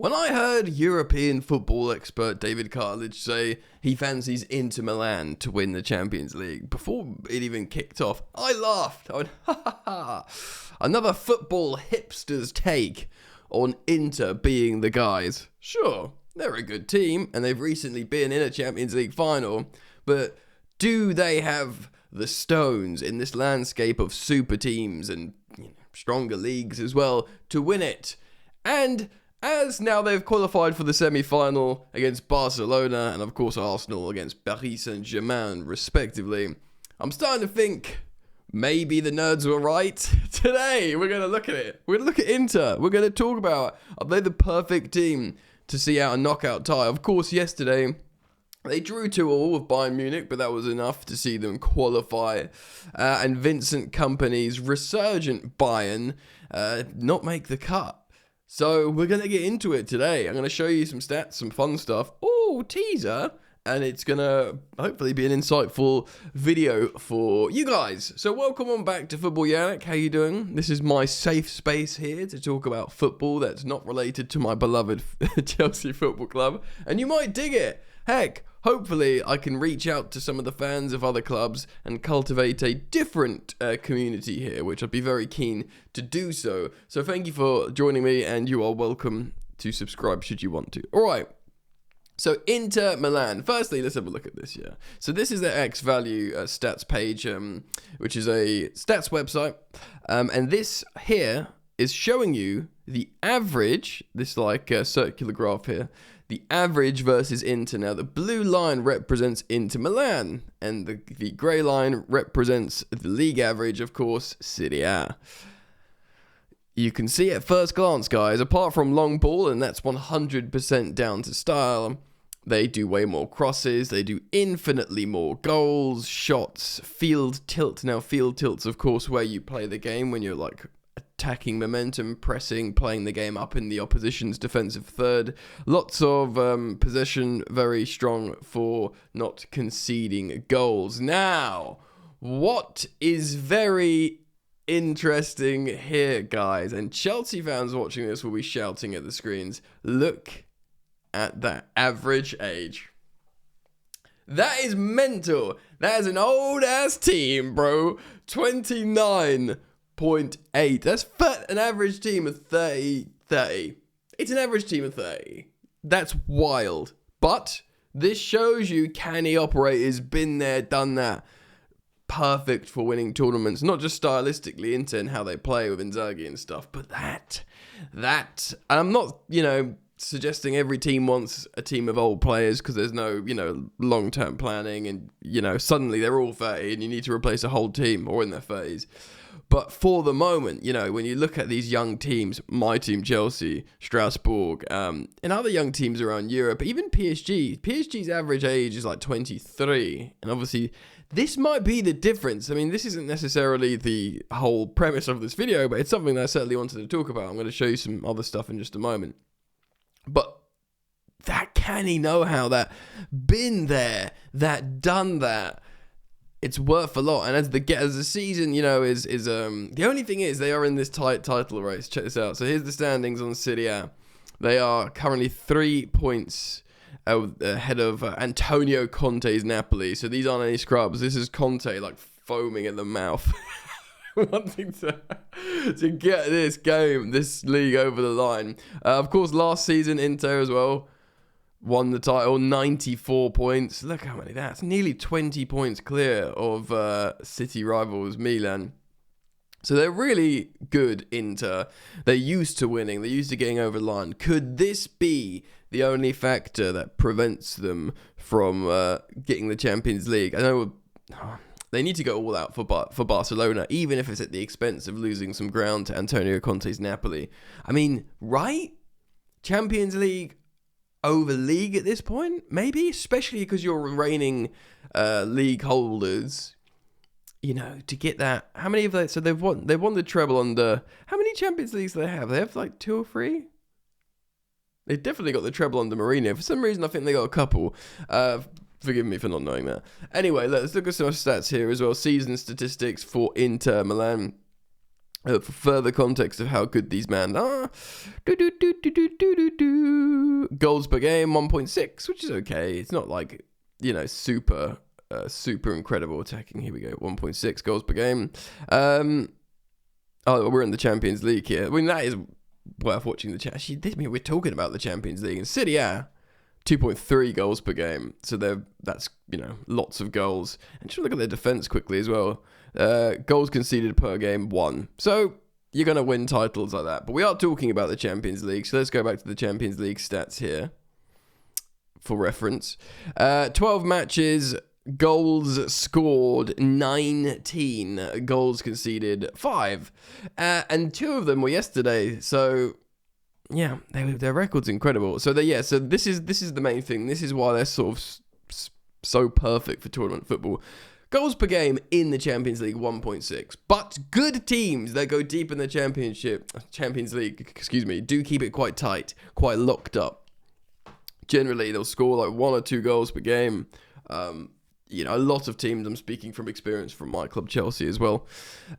When I heard European football expert David Cartledge say he fancies Inter Milan to win the Champions League before it even kicked off, I laughed. I went, ha ha ha. Another football hipster's take on Inter being the guys. Sure, they're a good team and they've recently been in a Champions League final, but do they have the stones in this landscape of super teams and stronger leagues as well to win it? And as now they've qualified for the semi-final against Barcelona and of course Arsenal against Paris Saint-Germain respectively, I'm starting to think maybe the nerds were right. Today we're going to look at it. We're going to look at Inter. We're going to talk about, are they the perfect team to see out a knockout tie? Of course, yesterday they drew 2-2 with Bayern Munich, but that was enough to see them qualify. And Vincent Kompany's resurgent Bayern not make the cut. So we're going to get into it today. I'm going to show you some stats, some fun stuff. Oh, teaser. And it's going to hopefully be an insightful video for you guys. So welcome on back to Football Yannick. How you doing? This is my safe space here to talk about football that's not related to my beloved Chelsea Football Club. And you might dig it. Heck, hopefully I can reach out to some of the fans of other clubs and cultivate a different community here, which I'd be very keen to do so. So thank you for joining me, and you are welcome to subscribe should you want to. All right. So Inter Milan. Firstly, let's have a look at this here. So this is their X value stats page, which is a stats website. And this here is showing you the average, this circular graph here, the average versus Inter. Now, the blue line represents Inter Milan, and the grey line represents the league average, of course, Serie A. You can see at first glance, guys, apart from long ball, and that's 100% down to style, they do way more crosses, they do infinitely more goals, shots, field tilt. Now, field tilt's, of course, where you play the game when you're attacking momentum, pressing, playing the game up in the opposition's defensive third. Lots of possession, very strong for not conceding goals. Now, what is very interesting here, guys, and Chelsea fans watching this will be shouting at the screens, look at that average age. That is mental. That is an old ass team, bro. 29.8. That's an average team of 30. It's an average team of 30. That's wild. But this shows you canny operators, been there, done that. Perfect for winning tournaments, not just stylistically Inter and how they play with Inzaghi and stuff, but that, and I'm not, suggesting every team wants a team of old players because there's no, long-term planning and, suddenly they're all 30 and you need to replace a whole team or in their 30s. But for the moment, when you look at these young teams, my team, Chelsea, Strasbourg, and other young teams around Europe, even PSG's average age is 23. And obviously, this might be the difference. I mean, this isn't necessarily the whole premise of this video, but it's something that I certainly wanted to talk about. I'm going to show you some other stuff in just a moment. But that canny know-how, that been there, that done that, it's worth a lot. And as the season, is the only thing is they are in this tight title race. Check this out. So here's the standings on Serie A. They are currently 3 points ahead of Antonio Conte's Napoli. So these aren't any scrubs. This is Conte foaming at the mouth, wanting to get this league over the line. Of course, last season Inter as well won the title, 94 points. Look how many that's nearly 20 points clear of city rivals Milan. So they're really good. Inter, they're used to winning, they're used to getting over the line. Could this be the only factor that prevents them from getting the Champions League? I know they need to go all out for Barcelona, even if it's at the expense of losing some ground to Antonio Conte's Napoli. I mean, right? Champions League over league at this point? Maybe, especially because you're reigning league holders. To get that, how many of they? So they've won the treble under. How many Champions Leagues do they have? They have 2 or 3. They've definitely got the treble under Mourinho. For some reason, I think they got a couple. Forgive me for not knowing that. Anyway, let's look at some stats here as well. Season statistics for Inter Milan. For further context of how good these men are, goals per game 1.6, which is okay. It's not like, super incredible attacking. Here we go, 1.6 goals per game. We're in the Champions League here. I mean, that is worth watching the chat. Actually, we're talking about the Champions League in Serie A. 2.3 goals per game. So that's lots of goals. And just look at their defense quickly as well. Goals conceded per game 1. So you're going to win titles like that. But we are talking about the Champions League. So let's go back to the Champions League stats here for reference. 12 matches, goals scored 19, goals conceded 5. And 2 of them were yesterday. So yeah, their record's incredible. So so this is the main thing. This is why they're sort of so perfect for tournament football. Goals per game in the Champions League 1.6. But good teams that go deep in the Champions League, do keep it quite tight, quite locked up. Generally, they'll score like 1 or 2 goals per game. A lot of teams, I'm speaking from experience from my club, Chelsea, as well.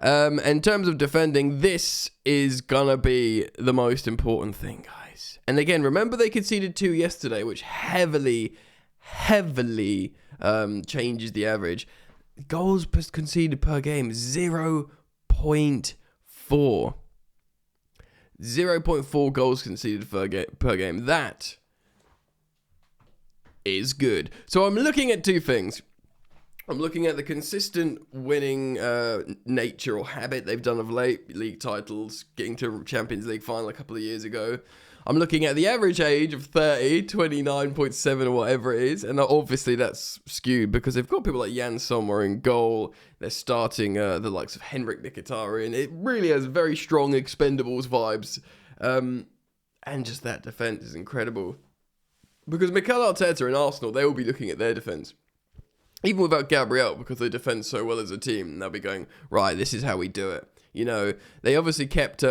In terms of defending, this is going to be the most important thing, guys. And again, remember they conceded 2 yesterday, which heavily changes the average. Goals conceded per game, 0.4. 0.4 goals conceded per game. That is good. So I'm looking at 2 things. I'm looking at the consistent winning nature or habit they've done of late, league titles, getting to Champions League final a couple of years ago. I'm looking at the average age of 30, 29.7 or whatever it is, and obviously that's skewed because they've got people like Jan Sommer in goal. They're starting the likes of Henrik Mkhitaryan. It really has very strong Expendables vibes, and just that defense is incredible. Because Mikel Arteta and Arsenal, they will be looking at their defense. Even without Gabriel, because they defend so well as a team, they'll be going, right, this is how we do it. They obviously kept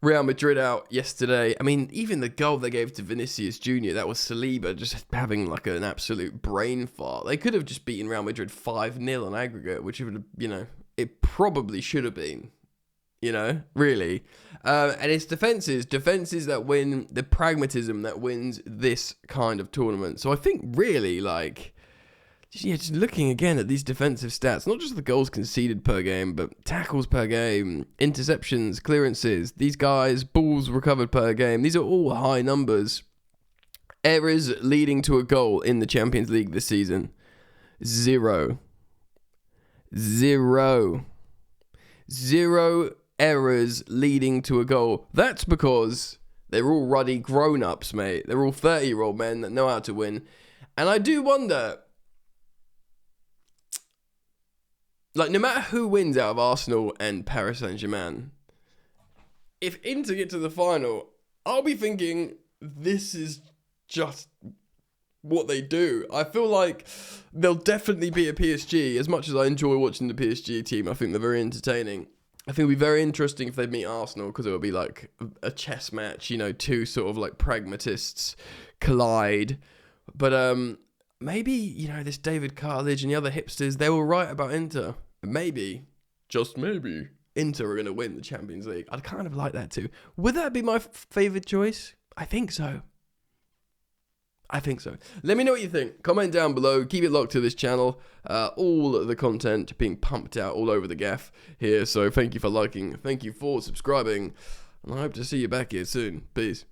Real Madrid out yesterday. I mean, even the goal they gave to Vinicius Jr., that was Saliba just having like an absolute brain fart. They could have just beaten Real Madrid 5-0 on aggregate, which would have, it probably should have been. Really. And it's defenses that win, the pragmatism that wins this kind of tournament. So I think really, just looking again at these defensive stats, not just the goals conceded per game, but tackles per game, interceptions, clearances, these guys, balls recovered per game, these are all high numbers. Errors leading to a goal in the Champions League this season, 0. 0 errors leading to a goal. That's because they're all ruddy grown-ups, mate. They're all 30-year-old men that know how to win. And I do wonder, no matter who wins out of Arsenal and Paris Saint-Germain, if Inter get to the final, I'll be thinking, this is just what they do. I feel like they'll definitely beat a PSG. As much as I enjoy watching the PSG team, I think they're very entertaining. I think it'll be very interesting if they meet Arsenal, because it'll be like a chess match, 2 sort of like pragmatists collide. But maybe, this David Cartledge and the other hipsters, they were right about Inter. Maybe, just maybe, Inter are going to win the Champions League. I'd kind of like that too. Would that be my favourite choice? I think so. Let me know what you think. Comment down below. Keep it locked to this channel. All of the content being pumped out all over the gaff here. So thank you for liking. Thank you for subscribing. And I hope to see you back here soon. Peace.